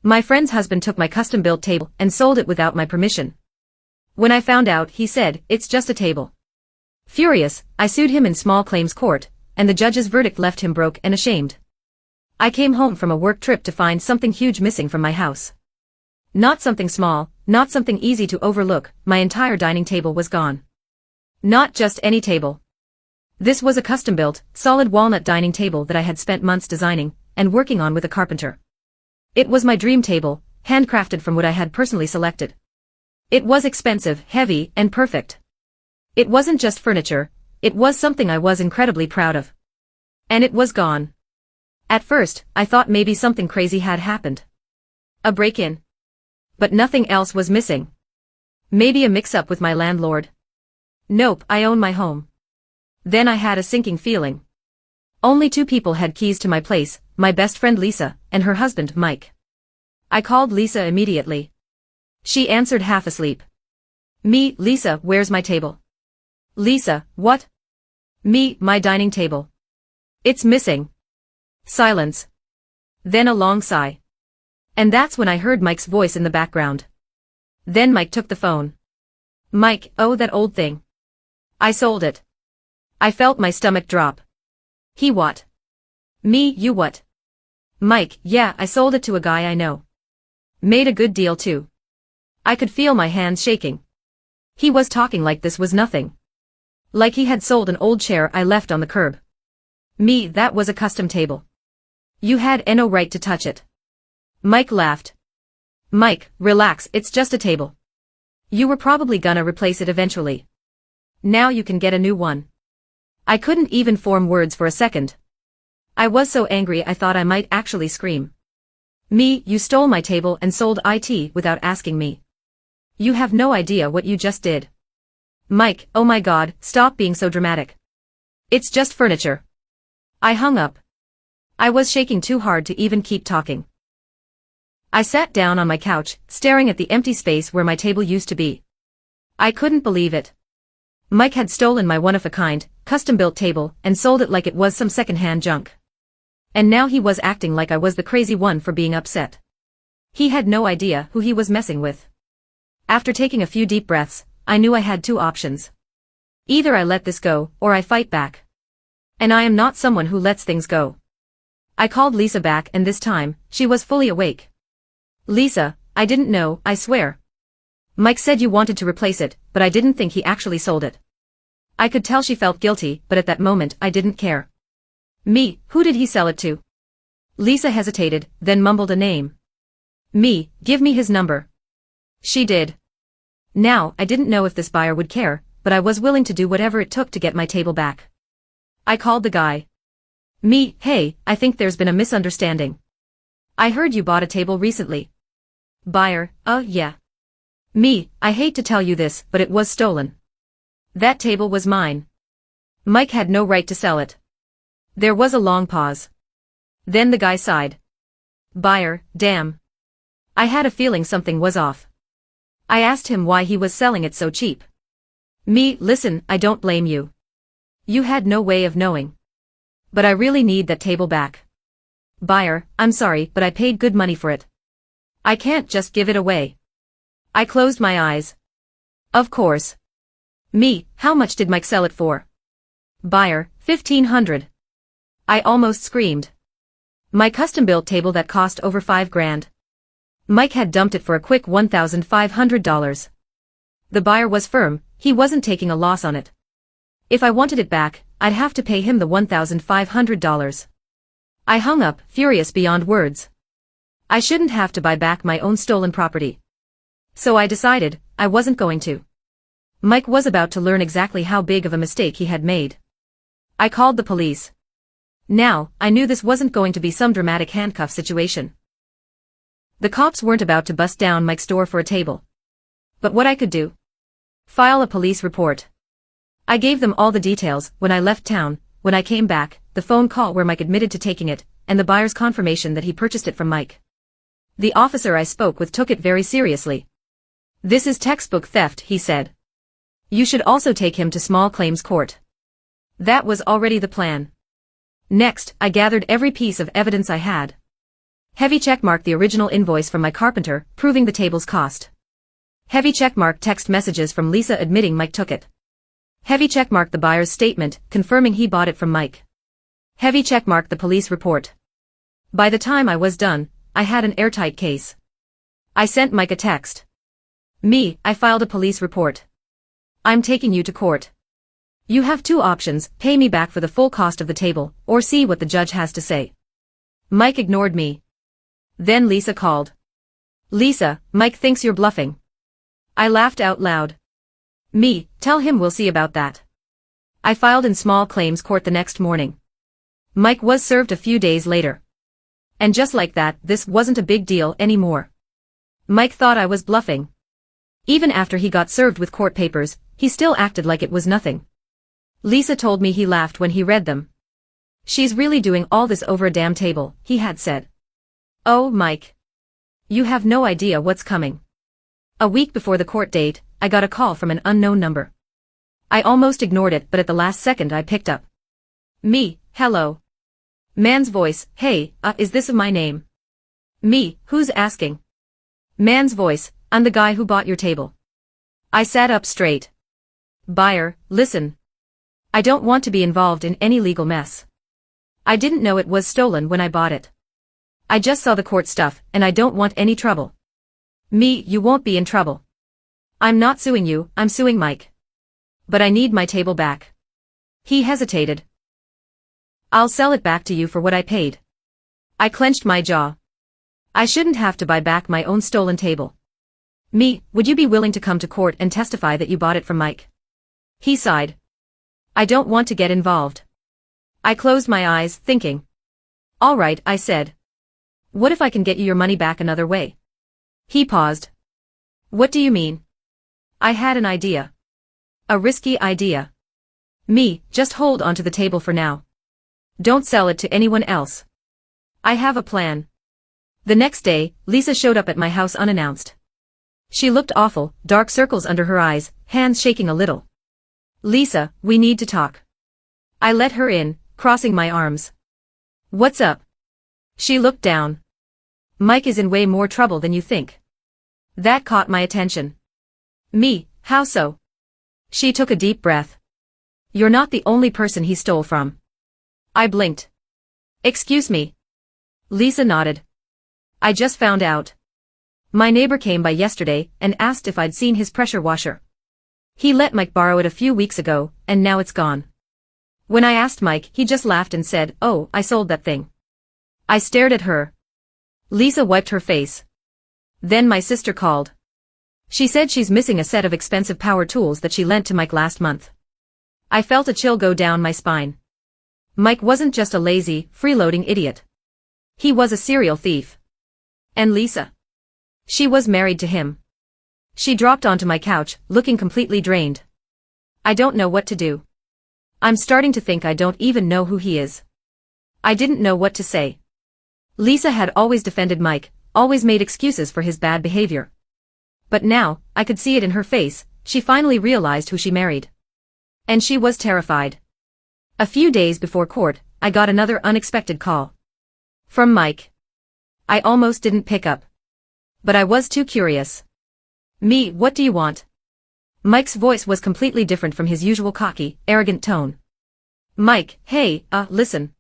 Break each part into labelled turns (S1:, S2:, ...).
S1: My friend's husband took my custom-built table and sold it without my permission. When I found out, he said, "It's just a table." Furious, I sued him in small claims court, and the judge's verdict left him broke and ashamed. I came home from a work trip to find something huge missing from my house. Not something small, not something easy to overlook, my entire dining table was gone. Not just any table. This was a custom-built, solid walnut dining table that I had spent months designing and working on with a carpenter. It was my dream table, handcrafted from wood I had personally selected. It was expensive, heavy, and perfect. It wasn't just furniture, it was something I was incredibly proud of. And it was gone. At first, I thought maybe something crazy had happened. A break-in. But nothing else was missing. Maybe a mix-up with my landlord. Nope, I own my home. Then I had a sinking feeling. Only two people had keys to my place, my best friend Lisa, and her husband Mike. I called Lisa immediately. She answered half asleep. "Me, Lisa, where's my table?" "Lisa, what?" "Me, my dining table. It's missing." Silence. Then a long sigh. And that's when I heard Mike's voice in the background. Then Mike took the phone. "Mike, oh, that old thing. I sold it." I felt my stomach drop. "He what?" "Me, you what?" "Mike, yeah, I sold it to a guy I know. Made a good deal too." I could feel my hands shaking. He was talking like this was nothing. Like he had sold an old chair I left on the curb. "Me, that was a custom table. You had no right to touch it." Mike laughed. "Mike, relax, it's just a table. You were probably gonna replace it eventually. Now you can get a new one." I couldn't even form words for a second. I was so angry I thought I might actually scream. "Me, you stole my table and sold it without asking me. You have no idea what you just did." "Mike, oh my God, stop being so dramatic. It's just furniture." I hung up. I was shaking too hard to even keep talking. I sat down on my couch, staring at the empty space where my table used to be. I couldn't believe it. Mike had stolen my one-of-a-kind, custom-built table and sold it like it was some second-hand junk. And now he was acting like I was the crazy one for being upset. He had no idea who he was messing with. After taking a few deep breaths, I knew I had two options. Either I let this go, or I fight back. And I am not someone who lets things go. I called Lisa back, and this time, she was fully awake. "Lisa, I didn't know, I swear. Mike said you wanted to replace it, but I didn't think he actually sold it." I could tell she felt guilty, but at that moment I didn't care. "Me, who did he sell it to?" Lisa hesitated, then mumbled a name. "Me, give me his number." She did. Now, I didn't know if this buyer would care, but I was willing to do whatever it took to get my table back. I called the guy. "Me, hey, I think there's been a misunderstanding. I heard you bought a table recently." Buyer, yeah. "Me, I hate to tell you this, but it was stolen. That table was mine. Mike had no right to sell it." There was a long pause. Then the guy sighed. Buyer, damn. I had a feeling something was off. I asked him why he was selling it so cheap. "Me, listen, I don't blame you. You had no way of knowing. But I really need that table back." Buyer, "I'm sorry, but I paid good money for it. I can't just give it away." I closed my eyes. Of course. "Me, how much did Mike sell it for?" Buyer, $1,500. I almost screamed. My custom-built table that cost over $5,000. Mike had dumped it for a quick $1,500. The buyer was firm, he wasn't taking a loss on it. If I wanted it back, I'd have to pay him the $1,500. I hung up, furious beyond words. I shouldn't have to buy back my own stolen property. So I decided, I wasn't going to. Mike was about to learn exactly how big of a mistake he had made. I called the police. Now, I knew this wasn't going to be some dramatic handcuff situation. The cops weren't about to bust down Mike's door for a table. But what I could do? File a police report. I gave them all the details when I left town, when I came back, the phone call where Mike admitted to taking it, and the buyer's confirmation that he purchased it from Mike. The officer I spoke with took it very seriously. "This is textbook theft," he said. "You should also take him to small claims court." That was already the plan. Next, I gathered every piece of evidence I had. Heavy checkmark the original invoice from my carpenter, proving the table's cost. Heavy checkmark text messages from Lisa admitting Mike took it. Heavy checkmark the buyer's statement, confirming he bought it from Mike. Heavy checkmark the police report. By the time I was done, I had an airtight case. I sent Mike a text. I filed a police report. I'm taking you to court. You have two options, pay me back for the full cost of the table, or see what the judge has to say. Mike ignored me. Then Lisa called. Lisa, Mike thinks you're bluffing. I laughed out loud. Tell him we'll see about that. I filed in small claims court the next morning. Mike was served a few days later. And just like that, this wasn't a big deal anymore. Mike thought I was bluffing. Even after he got served with court papers, he still acted like it was nothing. Lisa told me he laughed when he read them. She's really doing all this over a damn table, he had said. Oh, Mike. You have no idea what's coming. A week before the court date, I got a call from an unknown number. I almost ignored it, but at the last second I picked up. Hello. Man's voice, hey, is this my name? Who's asking? Man's voice, I'm the guy who bought your table. I sat up straight. Buyer, listen. I don't want to be involved in any legal mess. I didn't know it was stolen when I bought it. I just saw the court stuff, and I don't want any trouble. You won't be in trouble. I'm not suing you, I'm suing Mike. But I need my table back. He hesitated. I'll sell it back to you for what I paid. I clenched my jaw. I shouldn't have to buy back my own stolen table. Would you be willing to come to court and testify that you bought it from Mike? He sighed. I don't want to get involved. I closed my eyes, thinking. All right, I said. What if I can get you your money back another way? He paused. What do you mean? I had an idea. A risky idea. Just hold onto the table for now. Don't sell it to anyone else. I have a plan. The next day, Lisa showed up at my house unannounced. She looked awful, dark circles under her eyes, hands shaking a little. Lisa, we need to talk. I let her in, crossing my arms. What's up? She looked down. Mike is in way more trouble than you think. That caught my attention. How so? She took a deep breath. You're not the only person he stole from. I blinked. Excuse me. Lisa nodded. I just found out. My neighbor came by yesterday and asked if I'd seen his pressure washer. He let Mike borrow it a few weeks ago, and now it's gone. When I asked Mike, he just laughed and said, "Oh, I sold that thing." I stared at her. Lisa wiped her face. Then my sister called. She said she's missing a set of expensive power tools that she lent to Mike last month. I felt a chill go down my spine. Mike wasn't just a lazy, freeloading idiot. He was a serial thief. And Lisa? She was married to him. She dropped onto my couch, looking completely drained. I don't know what to do. I'm starting to think I don't even know who he is. I didn't know what to say. Lisa had always defended Mike, always made excuses for his bad behavior. But now, I could see it in her face, she finally realized who she married. And she was terrified. A few days before court, I got another unexpected call. From Mike. I almost didn't pick up. But I was too curious. What do you want? Mike's voice was completely different from his usual cocky, arrogant tone. Mike, hey, listen.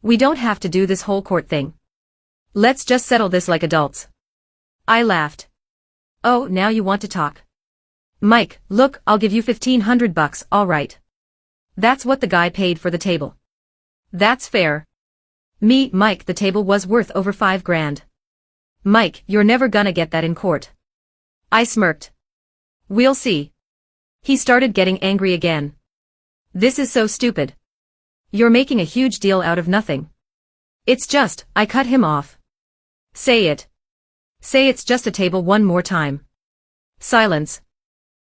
S1: We don't have to do this whole court thing. Let's just settle this like adults. I laughed. Oh, now you want to talk. Mike, look, I'll give you $1,500, all right. That's what the guy paid for the table. That's fair. Mike, the table was worth over $5,000. Mike, you're never gonna get that in court. I smirked. We'll see. He started getting angry again. This is so stupid. You're making a huge deal out of nothing. It's just, I cut him off. Say it. Say it's just a table one more time. Silence.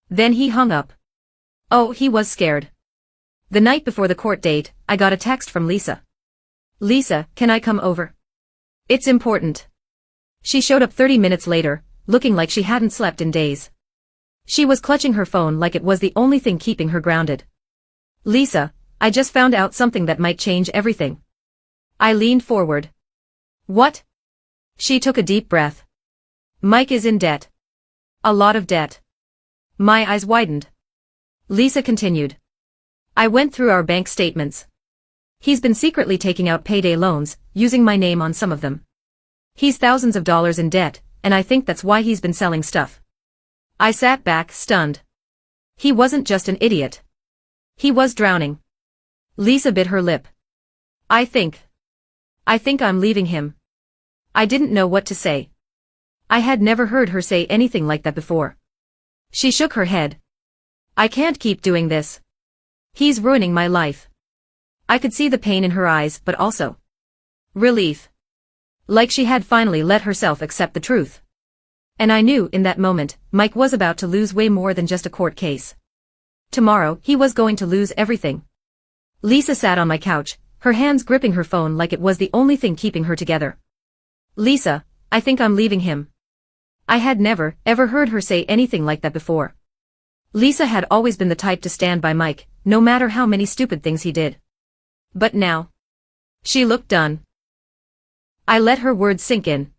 S1: Then he hung up. Oh, he was scared. The night before the court date, I got a text from Lisa. Lisa, can I come over? It's important. She showed up 30 minutes later, looking like she hadn't slept in days. She was clutching her phone like it was the only thing keeping her grounded. Lisa, I just found out something that might change everything. I leaned forward. What? She took a deep breath. Mike is in debt. A lot of debt. My eyes widened. Lisa continued. I went through our bank statements. He's been secretly taking out payday loans, using my name on some of them. He's thousands of dollars in debt, and I think that's why he's been selling stuff. I sat back, stunned. He wasn't just an idiot. He was drowning. Lisa bit her lip. I think I'm leaving him. I didn't know what to say. I had never heard her say anything like that before. She shook her head. I can't keep doing this. He's ruining my life. I could see the pain in her eyes, but also relief. Like she had finally let herself accept the truth. And I knew in that moment, Mike was about to lose way more than just a court case. Tomorrow, he was going to lose everything. Lisa sat on my couch, her hands gripping her phone like it was the only thing keeping her together. Lisa, I think I'm leaving him. I had never, ever heard her say anything like that before. Lisa had always been the type to stand by Mike, no matter how many stupid things he did. But now. She looked done. I let her words sink in.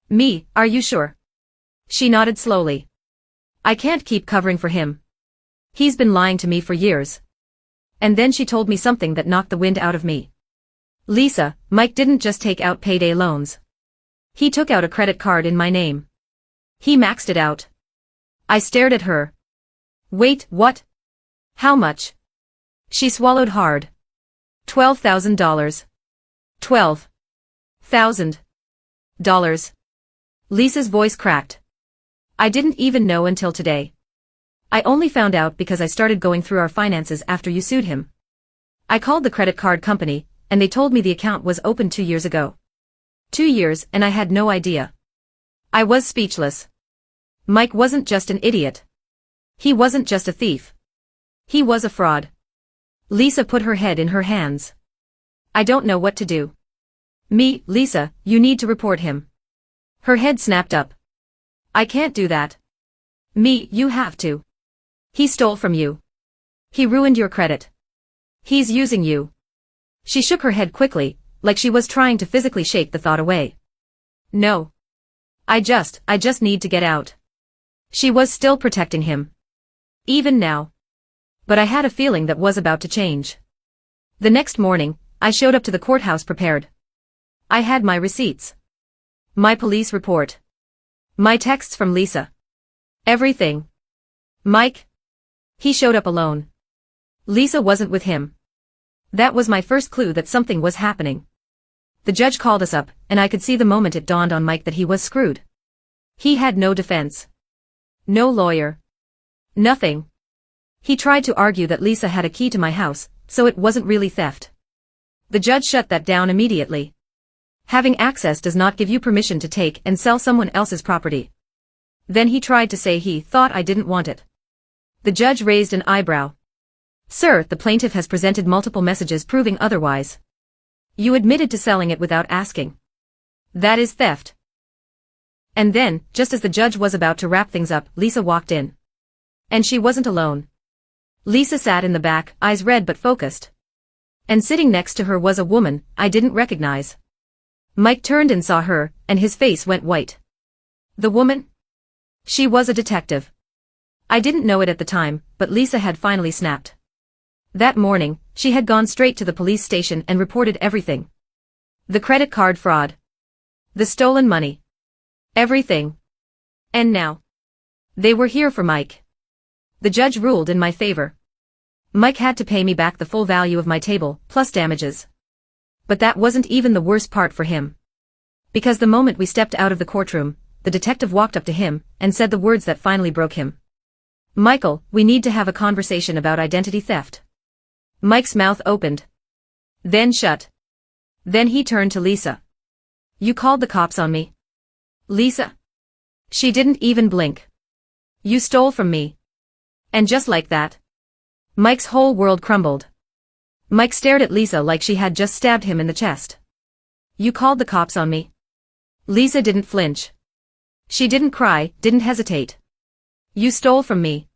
S1: Me, are you sure? She nodded slowly. I can't keep covering for him. He's been lying to me for years. And then she told me something that knocked the wind out of me. Lisa, Mike didn't just take out payday loans. He took out a credit card in my name. He maxed it out. I stared at her. Wait, what? How much? She swallowed hard. $12,000. $12,000. Lisa's voice cracked. I didn't even know until today. I only found out because I started going through our finances after you sued him. I called the credit card company, and they told me the account was opened 2 years ago. 2 years, and I had no idea. I was speechless. Mike wasn't just an idiot. He wasn't just a thief. He was a fraud. Lisa put her head in her hands. I don't know what to do. Me, Lisa, you need to report him. Her head snapped up. I can't do that. Me, you have to. He stole from you. He ruined your credit. He's using you. She shook her head quickly, like she was trying to physically shake the thought away. No. I just need to get out. She was still protecting him. Even now. But I had a feeling that was about to change. The next morning, I showed up to the courthouse prepared. I had my receipts. My police report. My texts from Lisa. Everything. Mike? He showed up alone. Lisa wasn't with him. That was my first clue that something was happening. The judge called us up, and I could see the moment it dawned on Mike that he was screwed. He had no defense. No lawyer. Nothing. He tried to argue that Lisa had a key to my house, so it wasn't really theft. The judge shut that down immediately. Having access does not give you permission to take and sell someone else's property. Then he tried to say he thought I didn't want it. The judge raised an eyebrow. Sir, the plaintiff has presented multiple messages proving otherwise. You admitted to selling it without asking. That is theft. And then, just as the judge was about to wrap things up, Lisa walked in. And she wasn't alone. Lisa sat in the back, eyes red but focused. And sitting next to her was a woman I didn't recognize. Mike turned and saw her, and his face went white. The woman? She was a detective. I didn't know it at the time, but Lisa had finally snapped. That morning, she had gone straight to the police station and reported everything. The credit card fraud. The stolen money. Everything. And now. They were here for Mike. The judge ruled in my favor. Mike had to pay me back the full value of my table, plus damages. But that wasn't even the worst part for him. Because the moment we stepped out of the courtroom, the detective walked up to him and said the words that finally broke him. Michael, we need to have a conversation about identity theft. Mike's mouth opened. Then shut. Then he turned to Lisa. You called the cops on me. Lisa? She didn't even blink. You stole from me. And just like that. Mike's whole world crumbled. Mike stared at Lisa like she had just stabbed him in the chest. You called the cops on me. Lisa didn't flinch. She didn't cry, didn't hesitate. You stole from me.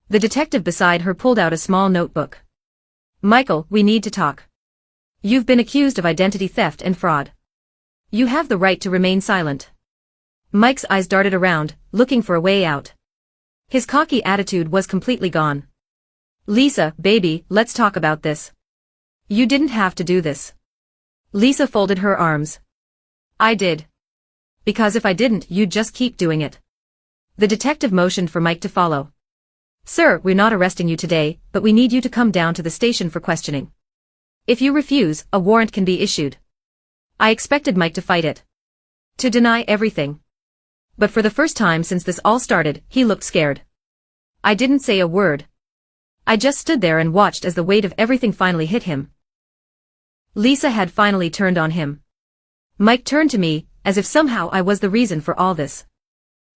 S1: The detective beside her pulled out a small notebook. Michael, we need to talk. You've been accused of identity theft and fraud. You have the right to remain silent. Mike's eyes darted around, looking for a way out. His cocky attitude was completely gone. Lisa, baby, let's talk about this. You didn't have to do this. Lisa folded her arms. I did. Because if I didn't, you'd just keep doing it. The detective motioned for Mike to follow. Sir, we're not arresting you today, but we need you to come down to the station for questioning. If you refuse, a warrant can be issued. I expected Mike to fight it. To deny everything. But for the first time since this all started, he looked scared. I didn't say a word. I just stood there and watched as the weight of everything finally hit him. Lisa had finally turned on him. Mike turned to me, as if somehow I was the reason for all this.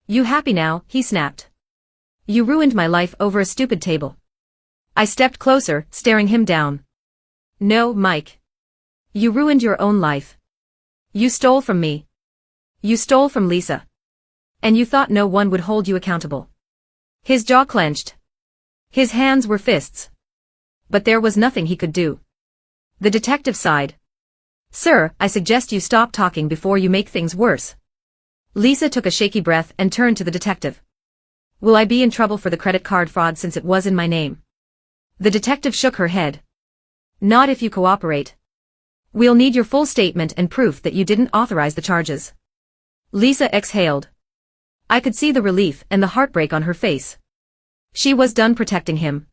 S1: You happy now? He snapped. You ruined my life over a stupid table. I stepped closer, staring him down. No, Mike. You ruined your own life. You stole from me. You stole from Lisa. And you thought no one would hold you accountable. His jaw clenched. His hands were fists. But there was nothing he could do. The detective sighed. Sir, I suggest you stop talking before you make things worse. Lisa took a shaky breath and turned to the detective. Will I be in trouble for the credit card fraud since it was in my name? The detective shook her head. Not if you cooperate. We'll need your full statement and proof that you didn't authorize the charges. Lisa exhaled. I could see the relief and the heartbreak on her face. She was done protecting him.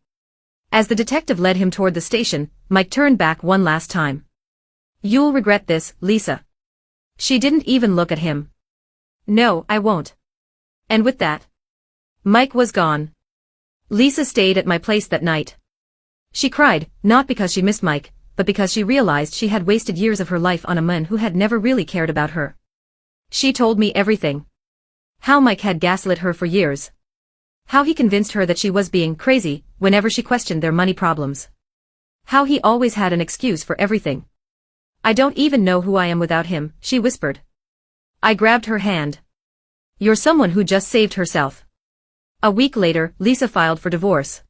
S1: As the detective led him toward the station, Mike turned back one last time. You'll regret this, Lisa. She didn't even look at him. No, I won't. And with that, Mike was gone. Lisa stayed at my place that night. She cried, not because she missed Mike, but because she realized she had wasted years of her life on a man who had never really cared about her. She told me everything. How Mike had gaslit her for years. How he convinced her that she was being crazy whenever she questioned their money problems. How he always had an excuse for everything. I don't even know who I am without him, she whispered. I grabbed her hand. You're someone who just saved herself. A week later, Lisa filed for divorce.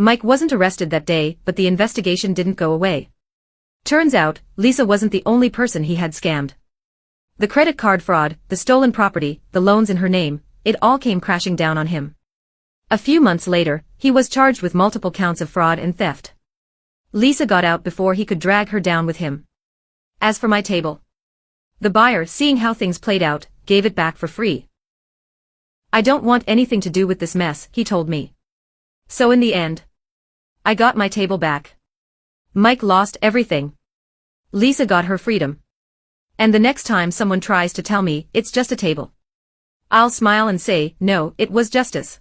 S1: Mike wasn't arrested that day, but the investigation didn't go away. Turns out, Lisa wasn't the only person he had scammed. The credit card fraud, the stolen property, the loans in her name, it all came crashing down on him. A few months later, he was charged with multiple counts of fraud and theft. Lisa got out before he could drag her down with him. As for my table, the buyer, seeing how things played out, gave it back for free. I don't want anything to do with this mess, he told me. So in the end, I got my table back. Mike lost everything. Lisa got her freedom. And the next time someone tries to tell me it's just a table, I'll smile and say, no, it was justice.